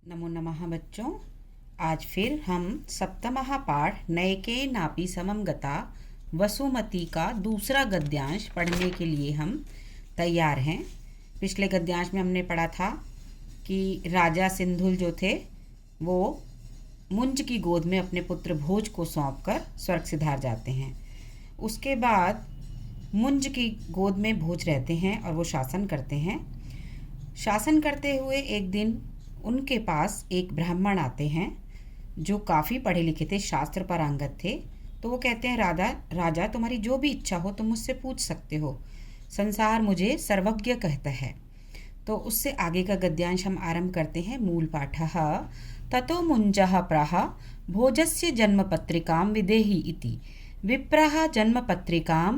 नमो नमः बच्चों। आज फिर हम सप्तमः पाठ नयके नापि समम गता वसुमती का दूसरा गद्यांश पढ़ने के लिए हम तैयार हैं। पिछले गद्यांश में हमने पढ़ा था कि राजा सिंधुल जो थे वो मुंज की गोद में अपने पुत्र भोज को सौंपकर स्वर्ग सिधार जाते हैं। उसके बाद मुंज की गोद में भोज रहते हैं और वो शासन करते हैं। शासन करते हुए एक दिन उनके पास एक ब्राह्मण आते हैं जो काफ़ी पढ़े लिखे थे, शास्त्र पारंगत थे। तो वो कहते हैं, राजा तुम्हारी जो भी इच्छा हो तुम मुझसे पूछ सकते हो, संसार मुझे सर्वज्ञ कहता है। तो उससे आगे का गद्यांश हम आरंभ करते हैं। मूल पाठः ततो मुञ्जः प्राह भोजस्य जन्मपत्रिकां विदेहि इति विप्रः जन्मपत्रिकां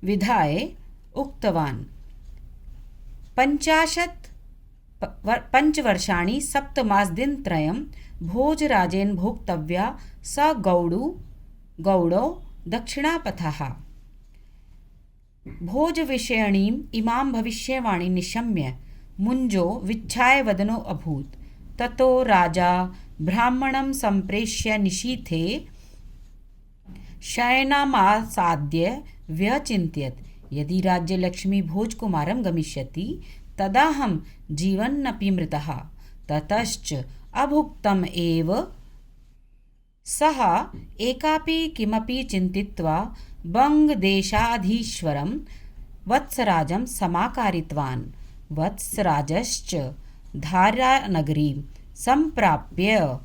विधाय उक्तवान् 50 सप्तमासदिनत्रयं भोजराजेन भोक्तव्या स गौडो दक्षिणापथः। भोजविषयणीम् इमां भविष्यवाणीं निशम्य मुञ्जो विच्छाय वदनो अभूत्। ततो राजा ब्राह्मणं सम्प्रेष्य निशीथे शयनमासाद्य व्यचिन्तयत् यदि राज्यलक्ष्मी भोजकुमारं गमिष्यति तदाहं जीवन्नपि मृतः। ततश्च अभुक्तम् एव सः एकापि किमपि चिन्तित्वा बङ्गदेशाधीश्वरं वत्सराजं समाकारितवान्। वत्सराजश्च धारानगरीं सम्प्राप्य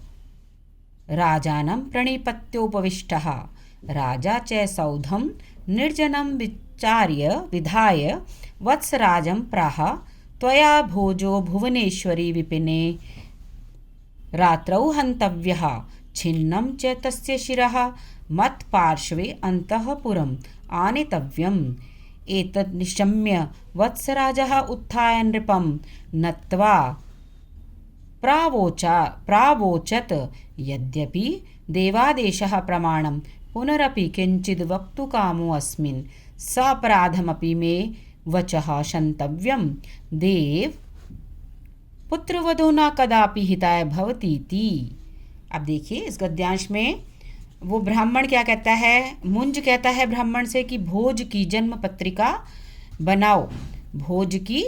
राजानं प्रणिपत्योपविष्टः। राजा च सौधं निर्जनं विधाय वत्सराजं प्राह त्वया भोजो भुवनेश्वरी विपिने रात्रौ हन्तव्यः, छिन्नं च तस्य शिरः मत्पार्श्वे अन्तःपुरम् आनेतव्यम्। एतत् निशम्य वत्सराजः उत्थाय नृपं नत्वा प्रावोचत् यद्यपि देवादेशः प्रमाणं पुनरपि किञ्चिद् वक्तुकामो अस्मिन् सापराधमपि मे वचः क्षन्तव्यं। देव पुत्रवधो न कदापि हिताय भवतीति। अब देखिए इस गद्यांश में वो ब्राह्मण क्या कहता है, मुंज कहता है ब्राह्मण से कि भोज की जन्म पत्रिका बनाओ, भोज की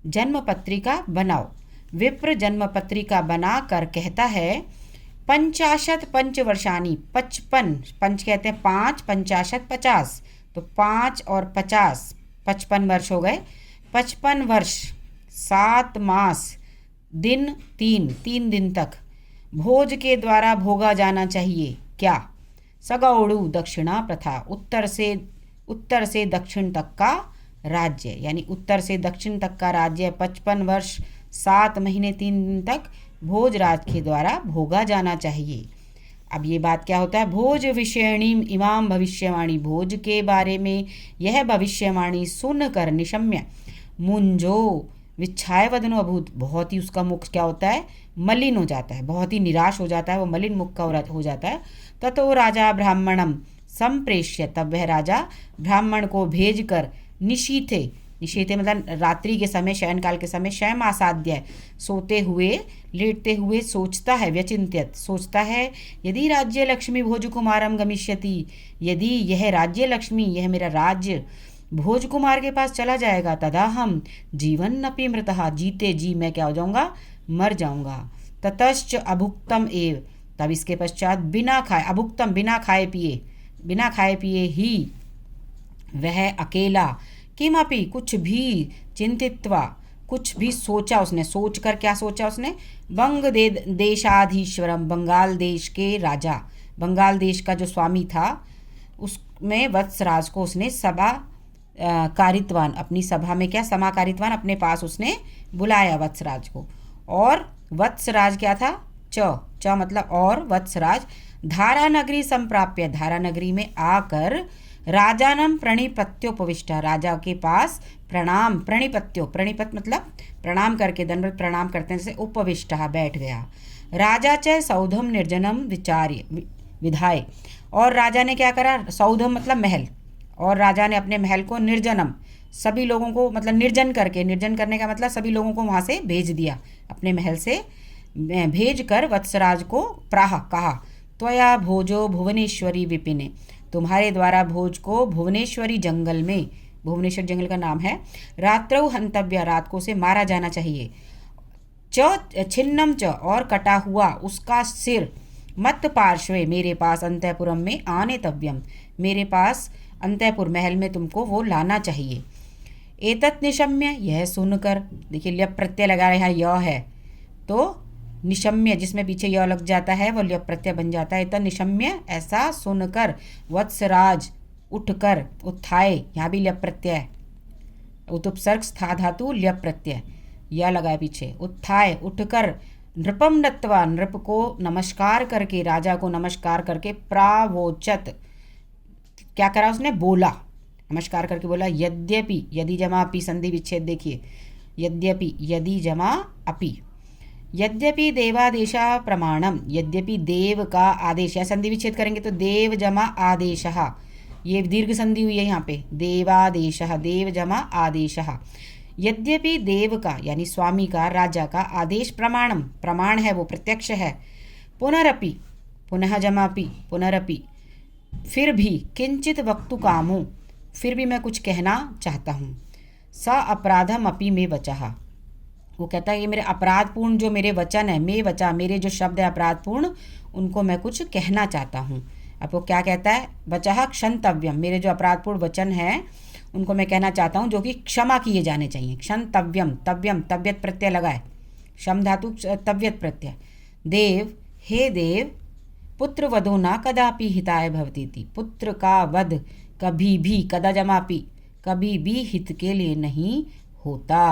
जन्म पत्रिका बनाओ। विप्र जन्म पत्रिका बनाकर कहता है 50 पंचवर्षाणी, 55 पंच कहते हैं 5, 50 50, तो 5 और 50 55 वर्ष हो गए। 55 वर्ष 7 मास दिन 3 दिन तक भोज के द्वारा भोगा जाना चाहिए। क्या? सगौड़ू दक्षिणा प्रथा, उत्तर से दक्षिण तक का राज्य, यानी उत्तर से दक्षिण तक का राज्य 55 वर्ष 7 महीने 3 दिन तक भोजराज के द्वारा भोगा जाना चाहिए। अब ये बात क्या होता है, भोज विषयणीम इमाम भविष्यवाणी, भोज के बारे में यह भविष्यवाणी सुनकर निशम्य मुंजो विच्छाय वदनो अभूत, बहुत ही उसका मुख क्या होता है, मलिन हो जाता है, बहुत ही निराश हो जाता है, वो मलिन मुख का हो जाता है। ततो राजा ब्राह्मणम संप्रेष्य, तब वह राजा ब्राह्मण को भेजकर निशीथे मतलब रात्रि के समय, शयन काल के समय, शयम आसाध्य सोते हुए लेटते हुए सोचता है, व्यचिंत्यत सोचता है, यदि राज्य लक्ष्मी भोज कुमारम गमिष्यति, यदि यह राज्य लक्ष्मी, यह मेरा राज्य भोज कुमार के पास चला जाएगा, तदा हम जीवन अपि मृतः, जीते जी मैं क्या हो जाऊंगा, मर जाऊंगा। ततश्च अभुक्तम एव, तब इसके पश्चात बिना खाए, अभुक्तम बिना खाए पिए ही वह अकेला किमपि कुछ भी चिंतित्वा, कुछ भी सोचा उसने, सोचकर क्या सोचा उसने, देशाधीश्वरम, बंगाल देश के राजा, बंगाल देश का जो स्वामी था उसमें वत्सराज को उसने सभा कारितवान, अपनी सभा में क्या समाकारितवान, अपने पास उसने बुलाया वत्सराज को। और वत्सराज क्या था, च मतलब और, वत्सराज धारानगरी संप्राप्य, धारानगरी में आकर राजानम प्रणिपत्योपविष्ट, राजा के पास प्रणिपत मतलब प्रणाम करके, दंडवत प्रणाम करते हैं, जैसे उपविष्ट बैठ गया। राजा च सौधम निर्जनम विधाय, और राजा ने क्या करा, सौधम मतलब महल, और राजा ने अपने महल को निर्जनम सभी लोगों को मतलब निर्जन करके, निर्जन करने का मतलब सभी लोगों को वहाँ से भेज दिया, अपने महल से भेज कर वत्सराज को प्राह कहा, त्वया भोजो भुवनेश्वरी विपिने, तुम्हारे द्वारा भोज को भुवनेश्वरी जंगल में, भुवनेश्वर जंगल का नाम है, रात्रौ हंतव्य, रात को से मारा जाना चाहिए, च छिन्नम च, और कटा हुआ उसका सिर, मत पार्श्वे, मेरे पास, अंतःपुरम में आने तव्यम, मेरे पास अंतःपुर महल में तुमको वो लाना चाहिए। एतत् निशम्य, यह सुनकर, देखिए ल्यप प्रत्यय लगा रहे हैं, य है तो निशम्य जिसमें पीछे य लग जाता है वो ल्यप प्रत्यय बन जाता है। एतत् निशम्य, ऐसा सुनकर, वत्सराज उठकर, उत्थाय, यहाँ भी ल्यप प्रत्यय, उत्पसर्ग स्था धातु ल्यप प्रत्यय, यह लगा है पीछे, उत्थाय उठकर, नृपम नत्वा, नृप को नमस्कार करके, राजा को नमस्कार करके, प्रावोचत, क्या करा उसने, बोला, नमस्कार करके बोला, यद्यपि, यदि जमा अपि संधि विच्छेद देखिए, यद्यपि, यदि जमा अपि, यद्यपि देवादेशा प्रमाणम, यद्यपि देव का आदेश, या संधि विच्छेद करेंगे तो देव जमा आदेशः, ये दीर्घ संधि हुई है यहाँ पे, देवादेशः, देव जमा आदेशः, यद्यपि देव का यानी स्वामी का, राजा का आदेश प्रमाणम, प्रमाण है, वो प्रत्यक्ष है, पुनरपि, पुनः जमा अपि, पुनरपि, फिर भी, किंचित वक्तु कामो, फिर भी मैं कुछ कहना चाहता हूँ, स अपराधम अपि में वचः, वो कहता है ये मेरे अपराधपूर्ण जो मेरे वचन है, मे वचा, मेरे जो शब्द है अपराधपूर्ण, उनको मैं कुछ कहना चाहता हूँ। अब वो क्या कहता है, वचः क्षंतव्यम, मेरे जो अपराधपूर्ण वचन है उनको मैं कहना चाहता हूँ जो कि क्षमा किए जाने चाहिए। क्षंतव्यम, तव्यम, तव्यत प्रत्यय लगा है, क्षम धातु तव्यत प्रत्यय, देव, हे देव, पुत्र वधो न कदापि हिताय भवती थी, पुत्र का वध कभी भी, कदा जमापि, कभी भी हित के लिए नहीं होता।